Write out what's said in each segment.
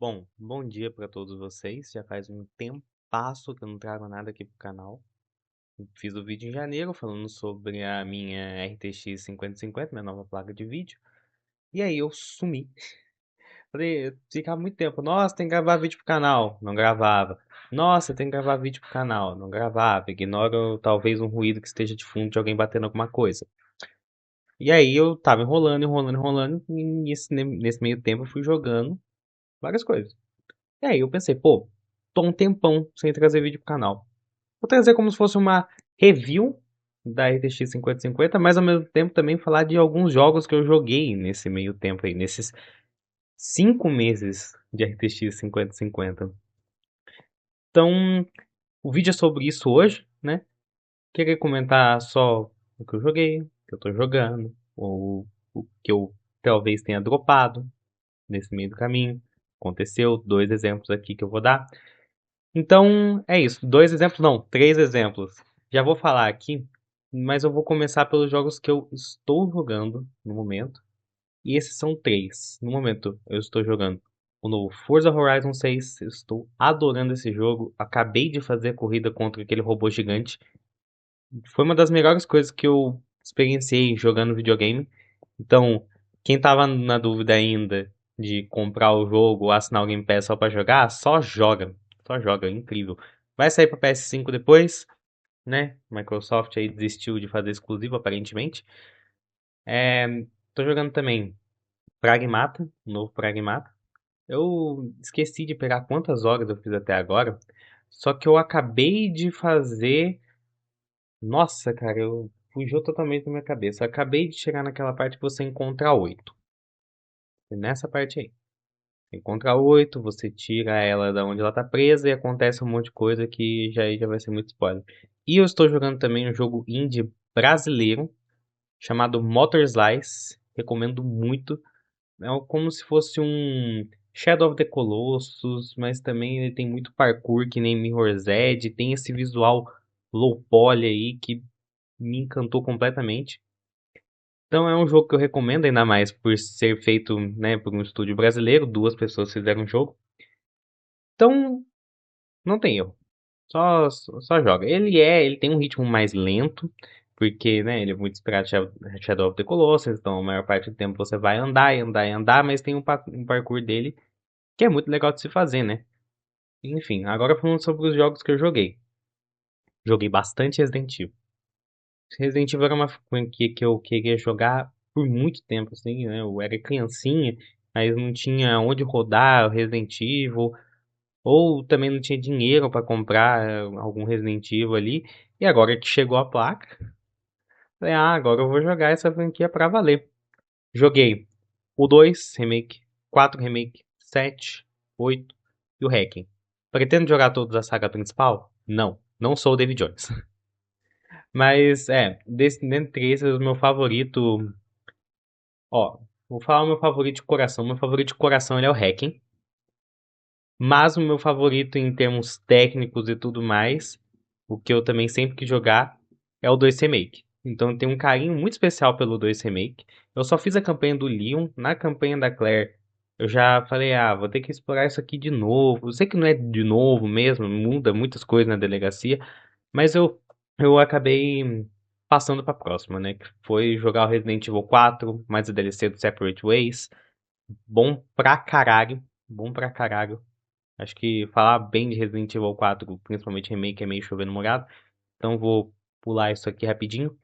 Bom, bom dia para todos vocês. Já faz um tempasso que eu não trago nada aqui pro canal. Fiz o vídeo em janeiro falando sobre a minha RTX 5050, minha nova placa de vídeo. E aí eu sumi. Falei, ficava muito tempo. Nossa, tem que gravar vídeo pro canal. Não gravava. Nossa, tem que gravar vídeo pro canal. Não gravava. Ignoro talvez um ruído que esteja de fundo de alguém batendo alguma coisa. E aí eu tava enrolando, enrolando, enrolando. E nesse meio tempo eu fui jogando várias coisas. E aí eu pensei, pô, tô um tempão sem trazer vídeo pro canal. Vou trazer como se fosse uma review da RTX 5050, mas ao mesmo tempo também falar de alguns jogos que eu joguei nesse meio tempo aí, nesses 5 meses de RTX 5050. Então, o vídeo é sobre isso hoje, né? Queria comentar só o que eu joguei, o que eu tô jogando, ou o que eu talvez tenha dropado nesse meio do caminho. Aconteceu, dois exemplos aqui que eu vou dar. Então, é isso. Dois exemplos, não, três exemplos. Já vou falar aqui, mas eu vou começar pelos jogos que eu estou jogando no momento. E esses são três. No momento, eu estou jogando o novo Forza Horizon 6. Eu estou adorando esse jogo. Acabei de fazer a corrida contra aquele robô gigante. Foi uma das melhores coisas que eu experienciei jogando videogame. Então, quem tava na dúvida ainda de comprar o jogo ou assinar o Game Pass só pra jogar, só joga. Só joga, é incrível. Vai sair pra PS5 depois, né? Microsoft aí desistiu de fazer exclusivo, aparentemente. É, tô jogando também Pragmata, o novo Pragmata. Eu esqueci de pegar quantas horas eu fiz até agora. Só que eu acabei de fazer. Nossa, cara, eu fugiu totalmente da minha cabeça. Eu acabei de chegar naquela parte que você encontra oito. E nessa parte aí. Encontra oito, você tira ela da onde ela tá presa e acontece um monte de coisa que já vai ser muito spoiler. E eu estou jogando também um jogo indie brasileiro chamado Motor Slice. Recomendo muito. Como se fosse um Shadow of the Colossus, mas também ele tem muito parkour que nem Mirror's Edge. Tem esse visual low poly aí que me encantou completamente. Então é um jogo que eu recomendo, ainda mais por ser feito, né, por um estúdio brasileiro. Duas pessoas fizeram o jogo. Então, não tem erro. Só joga. Ele tem um ritmo mais lento, porque, né, ele é muito inspirado em Shadow of the Colossus, então a maior parte do tempo você vai andar e andar e andar, mas tem um parkour dele que é muito legal de se fazer, né? Enfim, agora falando sobre os jogos que eu joguei. Joguei bastante Resident Evil. Resident Evil era uma franquia que eu queria jogar por muito tempo, assim, né? Eu era criancinha, mas não tinha onde rodar o Resident Evil. Ou também não tinha dinheiro para comprar algum Resident Evil ali. E agora que chegou a placa, falei, agora eu vou jogar essa franquia pra valer. Joguei o 2 Remake, 4 Remake, 7, 8 e o Hacking. Pretendo jogar todos a saga principal? Não, não sou o David Jones. Mas dentre esses, o meu favorito. Ó, vou falar o meu favorito de coração. O meu favorito de coração ele é o Hacking. Mas o meu favorito em termos técnicos e tudo mais, o que eu também sempre quis jogar, é o 2 Remake. Então eu tenho um carinho muito especial pelo 2 Remake. Eu só fiz a campanha do Leon, na campanha da Claire eu já falei, vou ter que explorar isso aqui de novo. Eu sei que não é de novo mesmo, muda muitas coisas na delegacia, mas eu acabei passando pra próxima, né? Que foi jogar o Resident Evil 4, mais a DLC do Separate Ways. Bom pra caralho, bom pra caralho. Acho que falar bem de Resident Evil 4, principalmente remake, é meio chovendo molhado. Então vou pular isso aqui rapidinho.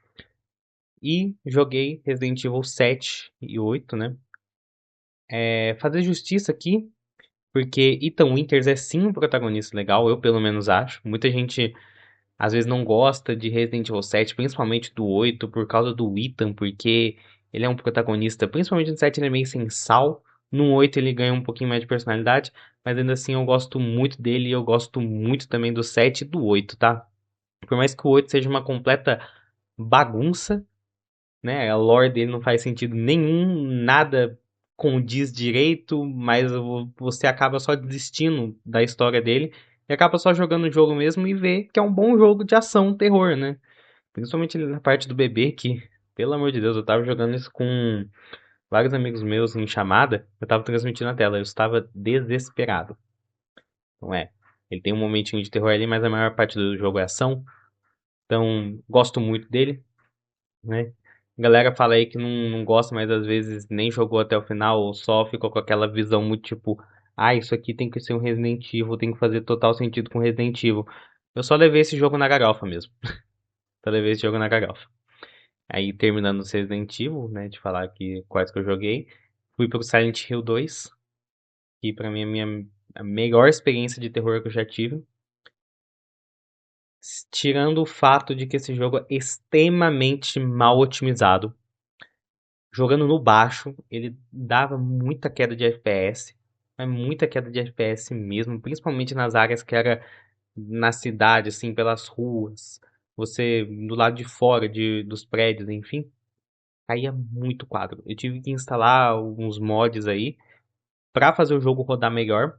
E joguei Resident Evil 7 e 8, né? Fazer justiça aqui, porque Ethan Winters é sim um protagonista legal, eu pelo menos acho. Muita gente às vezes não gosta de Resident Evil 7, principalmente do 8, por causa do Ethan, porque ele é um protagonista, principalmente no 7 ele é meio sem sal. No 8 ele ganha um pouquinho mais de personalidade, mas ainda assim eu gosto muito dele e eu gosto muito também do 7 e do 8, tá? Por mais que o 8 seja uma completa bagunça, né? A lore dele não faz sentido nenhum, nada condiz direito, mas você acaba só desistindo da história dele e acaba só jogando o jogo mesmo e vê que é um bom jogo de ação, terror, né? Principalmente na parte do bebê, que, pelo amor de Deus, eu tava jogando isso com vários amigos meus em chamada, eu tava transmitindo a tela, eu estava desesperado. Não é? Ele tem um momentinho de terror ali, mas a maior parte do jogo é ação. Então, gosto muito dele, né? A galera fala aí que não gosta, mas às vezes nem jogou até o final, ou só ficou com aquela visão muito tipo, ah, isso aqui tem que ser um Resident Evil, tem que fazer total sentido com Resident Evil. Eu só levei esse jogo na galhofa mesmo. Só levei esse jogo na galhofa. Aí, terminando o Resident Evil, né, de falar que quais que eu joguei, fui pro Silent Hill 2, que pra mim é a melhor experiência de terror que eu já tive. Tirando o fato de que esse jogo é extremamente mal otimizado. Jogando no baixo, ele dava muita queda de FPS, mas muita queda de FPS mesmo, principalmente nas áreas que era na cidade, assim, pelas ruas, você do lado de fora dos prédios, enfim, caía muito quadro. Eu tive que instalar alguns mods aí pra fazer o jogo rodar melhor.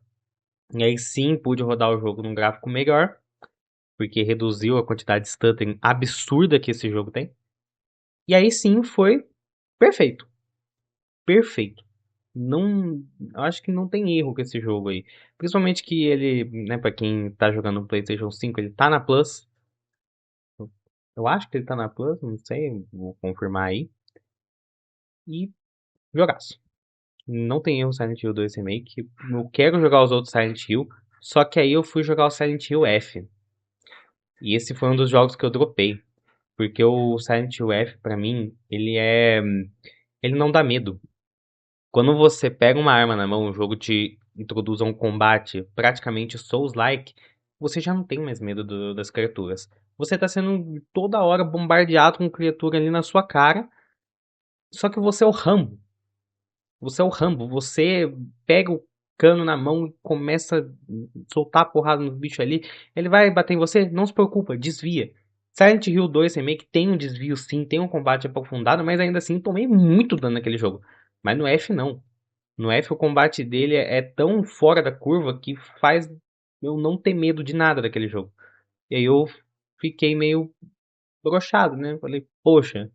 E aí sim pude rodar o jogo num gráfico melhor, porque reduziu a quantidade de stuttering absurda que esse jogo tem. E aí sim foi perfeito. Perfeito. Não, acho que não tem erro com esse jogo aí. Principalmente que ele, né, pra quem tá jogando no PlayStation 5, ele tá na Plus. Eu acho que ele tá na Plus, não sei, vou confirmar aí. E jogaço. Não tem erro Silent Hill 2 Remake. Eu quero jogar os outros Silent Hill, só que aí eu fui jogar o Silent Hill F. E esse foi um dos jogos que eu dropei. Porque o Silent Hill F, pra mim, ele não dá medo. Quando você pega uma arma na mão, o jogo te introduz a um combate praticamente Souls-like, você já não tem mais medo das criaturas. Você tá sendo toda hora bombardeado com criatura ali na sua cara, só que você é o Rambo. Você é o Rambo, você pega o cano na mão e começa a soltar a porrada no bicho ali. Ele vai bater em você, não se preocupa, desvia. Silent Hill 2 Remake tem um desvio sim, tem um combate aprofundado, mas ainda assim tomei muito dano naquele jogo. Mas no F não. No F o combate dele é tão fora da curva que faz eu não ter medo de nada daquele jogo. E aí eu fiquei meio broxado, né? Falei, poxa,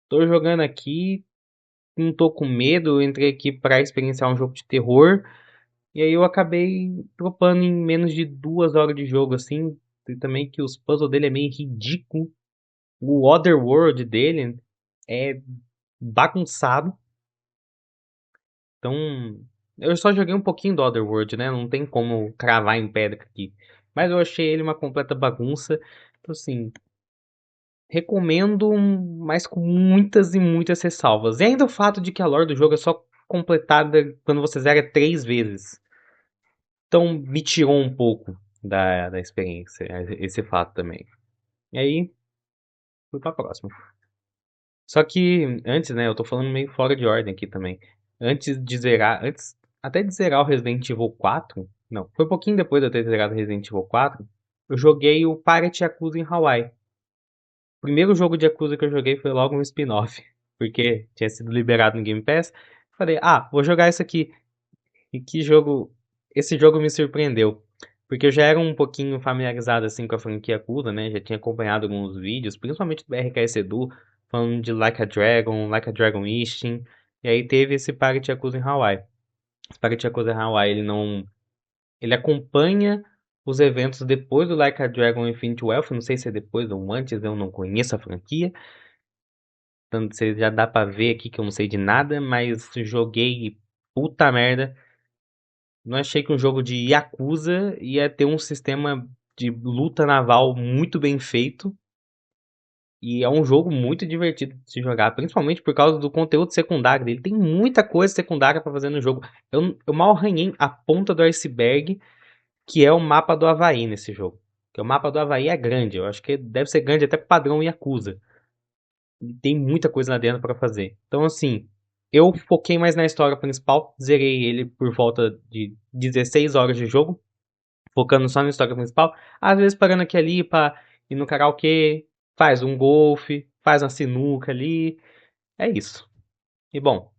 tô jogando aqui, não tô com medo, eu entrei aqui pra experienciar um jogo de terror. E aí eu acabei dropando em menos de 2 horas de jogo, assim. E também que os puzzles dele é meio ridículo. O Otherworld dele é bagunçado. Então, eu só joguei um pouquinho do Otherworld, né? Não tem como cravar em pedra aqui. Mas eu achei ele uma completa bagunça. Então, assim, recomendo, mas com muitas e muitas ressalvas. E ainda o fato de que a lore do jogo é só completada quando você zera 3 vezes. Então, me tirou um pouco da experiência, esse fato também. E aí, fui pra próxima. Só que antes, né, eu tô falando meio fora de ordem aqui também. Antes até de zerar o Resident Evil 4, não, foi um pouquinho depois de eu ter zerado Resident Evil 4, eu joguei o Pirate Yakuza em Hawaii. O primeiro jogo de Yakuza que eu joguei foi logo um spin-off, porque tinha sido liberado no Game Pass. Falei, ah, vou jogar isso aqui. E que jogo, esse jogo me surpreendeu. Porque eu já era um pouquinho familiarizado assim com a franquia Yakuza, né? Já tinha acompanhado alguns vídeos, principalmente do BRKS Edu, falando de Like a Dragon Ishin. E aí teve esse Pirate Yakuza em Hawaii. Esse Pirate Yakuza em Hawaii, ele não... Ele acompanha os eventos depois do Like a Dragon Infinite Wealth. Não sei se é depois ou antes, eu não conheço a franquia. Então você já dá pra ver aqui que eu não sei de nada, mas joguei e puta merda. Não achei que um jogo de Yakuza ia ter um sistema de luta naval muito bem feito. E é um jogo muito divertido de se jogar, principalmente por causa do conteúdo secundário dele. Tem muita coisa secundária pra fazer no jogo. Eu mal arranhei a ponta do iceberg, que é o mapa do Havaí nesse jogo. Porque o mapa do Havaí é grande, eu acho que deve ser grande até pro padrão Yakuza. E tem muita coisa lá dentro pra fazer. Então, assim, eu foquei mais na história principal, zerei ele por volta de 16 horas de jogo, focando só na história principal, às vezes parando aqui ali pra ir no karaokê, faz um golfe, faz uma sinuca ali, é isso. E bom,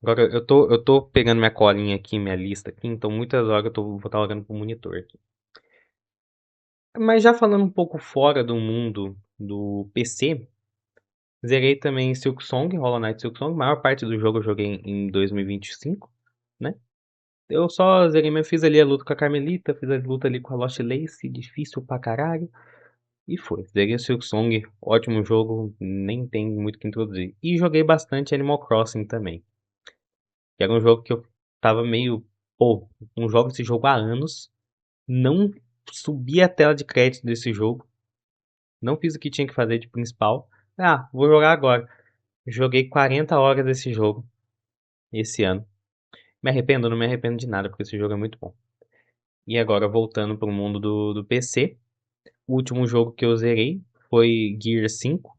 agora eu tô pegando minha colinha aqui, minha lista aqui, então muitas horas vou estar olhando pro monitor aqui. Mas já falando um pouco fora do mundo do PC, Zerei também Silksong, Hollow Knight Silksong. A maior parte do jogo eu joguei em 2025, né? Eu só zerei, mas fiz ali a luta com a Carmelita, fiz a luta ali com a Lost Lacey, difícil pra caralho. E foi. Zerei o Silksong, ótimo jogo, nem tem muito o que introduzir. E joguei bastante Animal Crossing também. Que era um jogo que eu tava meio. Pô, não jogo esse jogo há anos. Não subi a tela de crédito desse jogo. Não fiz o que tinha que fazer de principal. Ah, vou jogar agora. Joguei 40 horas desse jogo esse ano. Me arrependo? Não me arrependo de nada, porque esse jogo é muito bom. E agora, voltando pro mundo do PC. O último jogo que eu zerei foi Gears 5.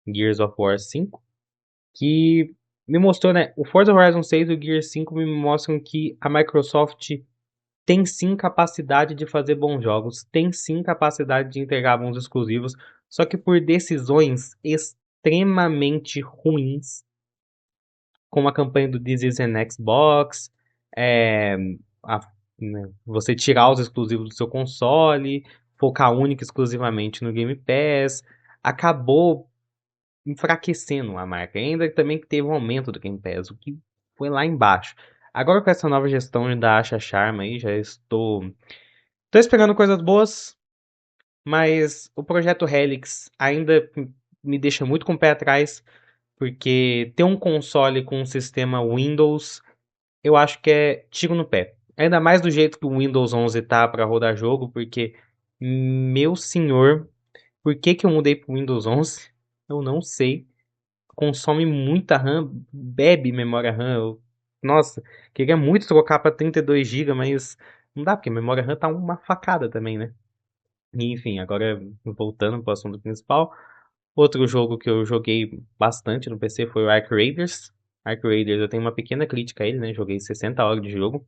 Gears of War 5. Que me mostrou, né? O Forza Horizon 6 e o Gears 5 me mostram que a Microsoft tem sim capacidade de fazer bons jogos, tem sim capacidade de entregar bons exclusivos, só que por decisões extremamente ruins, como a campanha do This Is an Xbox, é, a- né, você tirar os exclusivos do seu console, focar única e exclusivamente no Game Pass, acabou enfraquecendo a marca. Ainda também que teve um aumento do Game Pass, o que foi lá embaixo. Agora com essa nova gestão da Asha Sharma aí, já estou esperando coisas boas, mas o projeto Helix ainda me deixa muito com o pé atrás, porque ter um console com um sistema Windows, eu acho que é tiro no pé. Ainda mais do jeito que o Windows 11 tá para rodar jogo, porque, meu senhor, por que que eu mudei pro Windows 11? Eu não sei. Consome muita RAM, bebe memória RAM. Nossa, queria muito trocar para 32 GB, mas não dá, porque a memória RAM tá uma facada também, né? E, enfim, agora voltando para o assunto principal, outro jogo que eu joguei bastante no PC foi o Ark Raiders. Ark Raiders, eu tenho uma pequena crítica a ele, né? Joguei 60 horas de jogo.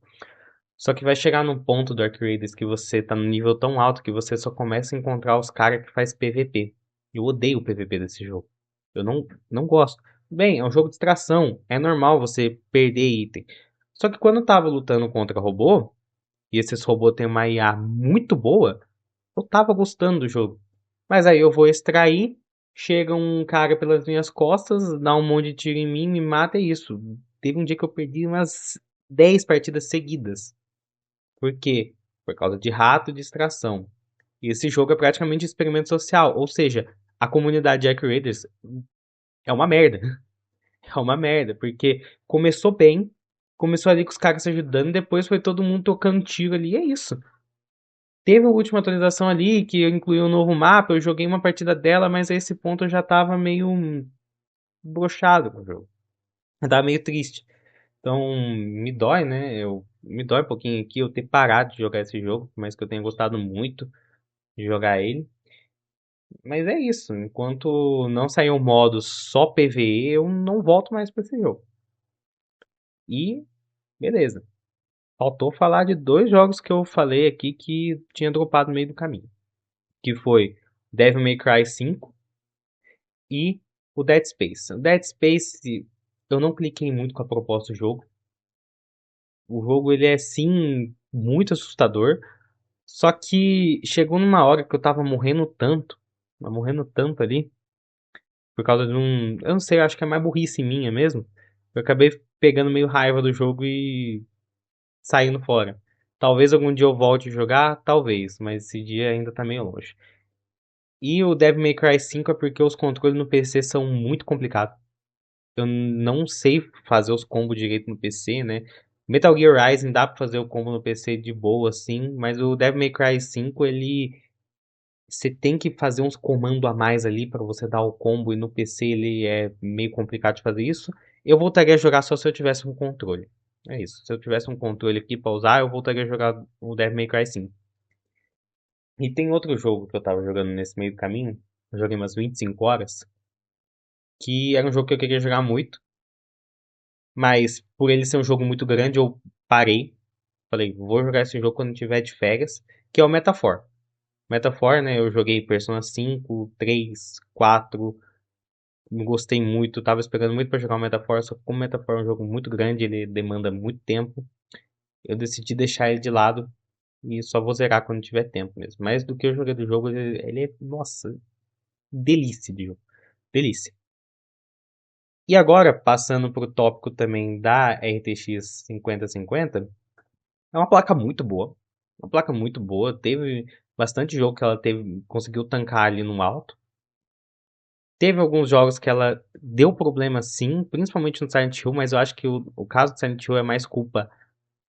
Só que vai chegar num ponto do Ark Raiders que você tá num nível tão alto que você só começa a encontrar os caras que faz PVP. Eu odeio o PVP desse jogo. Eu não gosto. Bem, é um jogo de extração. É normal você perder item. Só que quando eu tava lutando contra robô, e esses robôs têm uma IA muito boa, eu tava gostando do jogo. Mas aí eu vou extrair, chega um cara pelas minhas costas, dá um monte de tiro em mim, me mata, é isso. Teve um dia que eu perdi umas 10 partidas seguidas. Por quê? Por causa de rato e distração. E esse jogo é praticamente um experimento social, ou seja, a comunidade de Ark Raiders é uma merda. É uma merda, porque começou bem, começou ali com os caras se ajudando, depois foi todo mundo tocando tiro ali, e é isso. Teve a última atualização ali que incluiu um novo mapa, eu joguei uma partida dela, mas a esse ponto eu já tava meio broxado com o jogo. Eu tava meio triste. Então, me dói, né? Me dói um pouquinho aqui eu ter parado de jogar esse jogo, mas que eu tenha gostado muito de jogar ele. Mas é isso, enquanto não sair um modo só PvE, eu não volto mais pra esse jogo. E beleza. Faltou falar de dois jogos que eu falei aqui que tinha dropado no meio do caminho. Que foi Devil May Cry 5 e o Dead Space. O Dead Space, eu não cliquei muito com a proposta do jogo. O jogo ele é sim muito assustador, só que chegou numa hora que eu tava morrendo tanto, mas morrendo tanto ali, por causa de um, eu não sei, eu acho que é mais burrice minha mesmo. Eu acabei pegando meio raiva do jogo e saindo fora. Talvez algum dia eu volte a jogar, talvez, mas esse dia ainda tá meio longe. E o Devil May Cry 5 é porque os controles no PC são muito complicados. Eu não sei fazer os combos direito no PC, né? Metal Gear Rising dá pra fazer o combo no PC de boa, assim, mas o Devil May Cry 5, ele... Você tem que fazer uns comandos a mais ali pra você dar o combo, e no PC ele é meio complicado de fazer isso. Eu voltaria a jogar só se eu tivesse um controle. É isso, se eu tivesse um controle aqui pra usar, eu voltaria a jogar o Devil May Cry 5. E tem outro jogo que eu tava jogando nesse meio do caminho, eu joguei umas 25 horas, que era um jogo que eu queria jogar muito, mas por ele ser um jogo muito grande, eu parei. Falei, vou jogar esse jogo quando tiver de férias, que é o Metaphor. Metaphor, né? Eu joguei Persona 5, 3, 4, não gostei muito, tava esperando muito pra jogar o Metaphor, só que como o Metaphor é um jogo muito grande, ele demanda muito tempo, eu decidi deixar ele de lado e só vou zerar quando tiver tempo mesmo. Mas do que eu joguei do jogo, ele é, nossa, delícia de jogo. Delícia. E agora, passando para o tópico também da RTX 5050, é uma placa muito boa. Uma placa muito boa. Teve bastante jogo que ela conseguiu tancar ali no alto. Teve alguns jogos que ela deu problema sim, principalmente no Silent Hill, mas eu acho que o caso do Silent Hill é mais culpa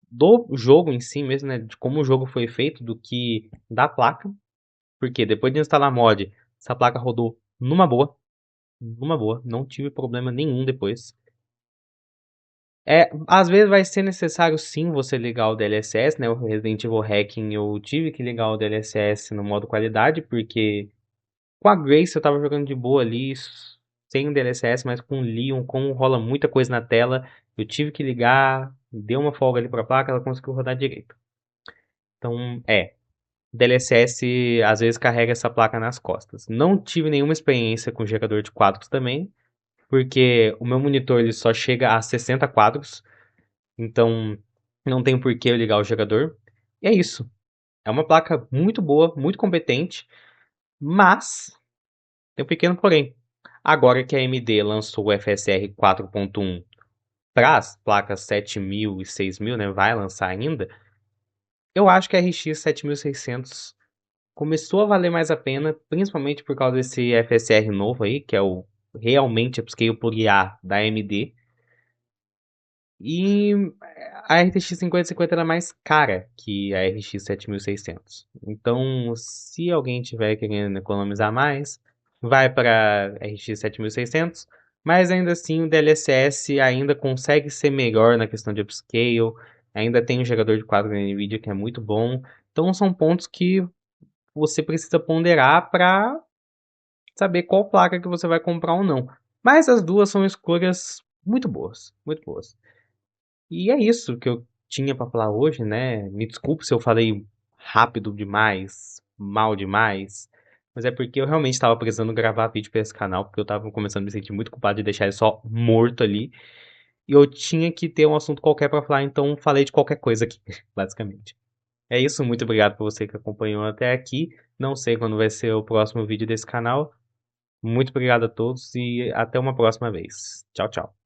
do jogo em si mesmo, né? De como o jogo foi feito, do que da placa. Porque depois de instalar mod, essa placa rodou numa boa. Numa boa. Não tive problema nenhum depois. Às vezes vai ser necessário sim você ligar o DLSS, né? O Resident Evil Hacking eu tive que ligar o DLSS no modo qualidade, porque com a Grace eu tava jogando de boa ali, sem o DLSS, mas com o Leon, como rola muita coisa na tela, eu tive que ligar, deu uma folga ali pra placa, ela conseguiu rodar direito. Então, DLSS às vezes carrega essa placa nas costas. Não tive nenhuma experiência com gerador de quadros também, porque o meu monitor ele só chega a 60 quadros, então não tem por que eu ligar o gerador. E é isso. É uma placa muito boa, muito competente, mas tem um pequeno porém. Agora que a AMD lançou o FSR 4.1 para as placas 7000 e 6000, né, vai lançar ainda, eu acho que a RX 7600 começou a valer mais a pena, principalmente por causa desse FSR novo aí, que é o realmente upscale por IA da AMD. E a RTX 5050 era mais cara que a RX 7600. Então, se alguém tiver querendo economizar mais, vai para a RX 7600. Mas ainda assim, o DLSS ainda consegue ser melhor na questão de upscale. Ainda tem um gerador de quadro da NVIDIA que é muito bom. Então, são pontos que você precisa ponderar para saber qual placa que você vai comprar ou não. Mas as duas são escolhas muito boas, muito boas. E é isso que eu tinha pra falar hoje, né? Me desculpe se eu falei rápido demais, mal demais, mas é porque eu realmente estava precisando gravar vídeo pra esse canal, porque eu tava começando a me sentir muito culpado de deixar ele só morto ali. E eu tinha que ter um assunto qualquer pra falar, então falei de qualquer coisa aqui, basicamente. É isso, muito obrigado por você que acompanhou até aqui. Não sei quando vai ser o próximo vídeo desse canal. Muito obrigado a todos e até uma próxima vez. Tchau, tchau.